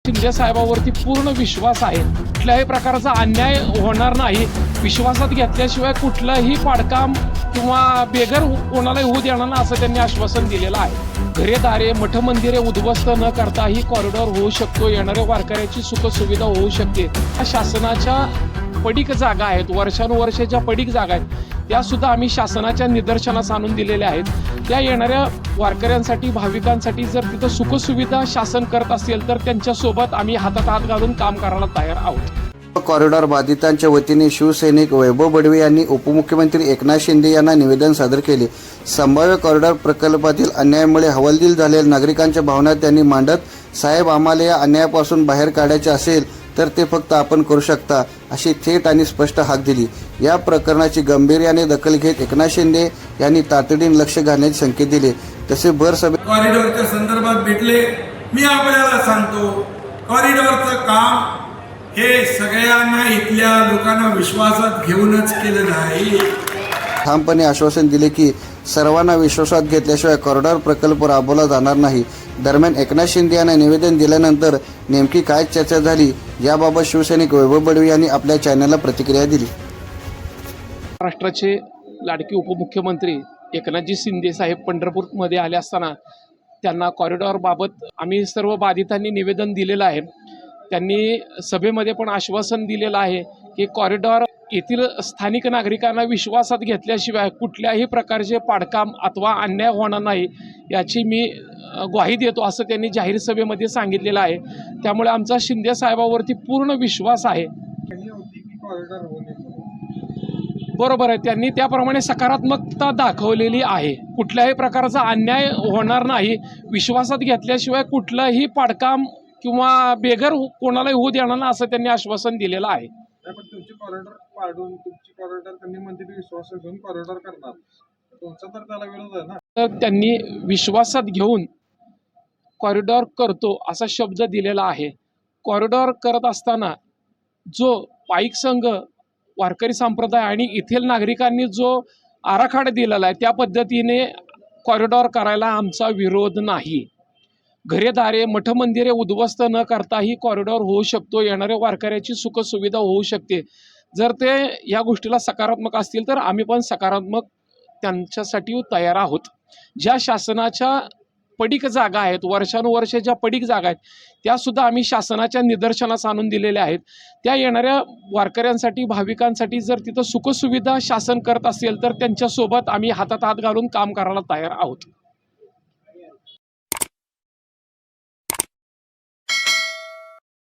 शिंदे साहेबांवरती पूर्ण विश्वास आहे. कुठल्याही प्रकारचा अन्याय होणार नाही. विश्वासात घेतल्याशिवाय कुठलंही पाडकाम किंवा बेघर कोणालाही होऊ देणार नाही असं त्यांनी आश्वासन दिलेलं आहे. घरेदारे मठ मंदिरे उद्ध्वस्त न करता ही कॉरिडॉर होऊ शकतो. येणाऱ्या वारकऱ्याची सुखसुविधा होऊ शकते. शासनाच्या पडीक जागा आहेत, वर्षानुवर्षाच्या पडीक जागा आहेत, त्या सुद्धा आम्ही शासनाच्या निदर्शनास आणून दिलेल्या आहेत. त्या येणाऱ्या वारकऱ्यांसाठी भाविकांसाठी जर तिथं सुखसुविधा शासन करत असेल तर त्यांच्यासोबत आम्ही हातात हात घालून काम करायला तयार आहोत. कॉरिडॉर बाधितांच्या वतीने शिवसैनिक वैभव बडवे यांनी उपमुख्यमंत्री एकनाथ शिंदे यांना निवेदन सादर केले. संभाव्य कॉरिडॉर प्रकल्पातील अन्यायामुळे हवालदिल झालेल्या नागरिकांच्या भावना त्यांनी मांडत, साहेब आम्हाला या अन्यायापासून बाहेर काढायचे असेल तर ते फक्त आपण करू शकता अशी थेट आणि स्पष्ट हाक दिली. या प्रकरणाची गांभीर्याने दखल घेत एकनाथ शिंदे यांनी तातडीने लक्ष घालण्याचे संकेत दिले. तसे भर सभेत कॉरिडॉरच्या संदर्भात भेटले. मी आपल्याला सांगतो, कॉरिडॉरचं काम हे सगळ्यांना इथल्या लोकांना विश्वासात घेऊनच केलं नाही. ठामपणे आश्वासन दिले की सर्वांना विश्वासात घेतल्याशिवाय कॉरिडॉर प्रकल्प राबवला जाणार नाही. दरम्यान एकनाथ शिंदे यांना निवेदन दिल्यानंतर नेमकी काय चर्चा झाली याबाबत शिवसैनिक वैभव बडवे यांनी आपल्या चॅनलला प्रतिक्रिया दिली. महाराष्ट्राचे लाडके उपमुख्यमंत्री एकनाथजी शिंदे साहेब पंढरपूरमध्ये आले असताना त्यांना कॉरिडॉरबाबत आम्ही सर्व बाधितांनी निवेदन दिलेलं आहे. त्यांनी सभेमध्ये पण आश्वासन दिलेलं आहे की कॉरिडॉर येथील स्थानिक नागरिकांना विश्वासात घेतल्याशिवाय कुठल्याही प्रकारचे पाडकाम अथवा अन्याय होणार नाही याची मी ग्वाही देतो असं त्यांनी जाहीर सभेमध्ये सांगितलेलं आहे. त्यामुळे आमचा शिंदे साहेबांवरती पूर्ण विश्वास आहे. बरोबर आहे, त्यांनी त्याप्रमाणे सकारात्मकता दाखवलेली आहे. कुठल्याही प्रकारचा अन्याय होणार नाही. विश्वासात घेतल्याशिवाय कुठलंही पाडकाम किंवा बेघर कोणालाही होऊ देणार नाही असं त्यांनी आश्वासन दिलेलं आहे. तुमची कॉरिडॉर पाडून तुमची कॉरिडॉर त्यांनी म्हणते विश्वास घेऊन कॉरिडॉर करणार, तुमचा तर त्याला विरोध आहे ना. तर त्यांनी विश्वासात घेऊन कॉरिडॉर करतो असा शब्द दिलेला आहे. कॉरिडॉर करत असताना जो पाईक संघ, वारकरी संप्रदाय आणि इथील नागरिकांनी जो आराखडा दिलेला आहे त्या पद्धतीने कॉरिडॉर करायला आमचा विरोध नाही. घरेदारे मठ मंदिरे उद्ध्वस्त न करता ही कॉरिडॉर होऊ शकतो. येणाऱ्या वारकऱ्याची सुखसुविधा होऊ शकते. जर ते या गोष्टीला सकारात्मक असतील तर आम्ही पण सकारात्मक त्यांच्यासाठी तयार आहोत. ज्या शासनाच्या पडीक जागा आहेत, वर्षानुवर्षाच्या पडीक जागा आहेत, त्यासुद्धा आम्ही शासनाच्या निदर्शनास आणून दिलेल्या आहेत. त्या येणाऱ्या वारकऱ्यांसाठी भाविकांसाठी जर तिथं सुखसुविधा शासन करत असेल तर त्यांच्यासोबत आम्ही हातात हात घालून काम करायला तयार आहोत.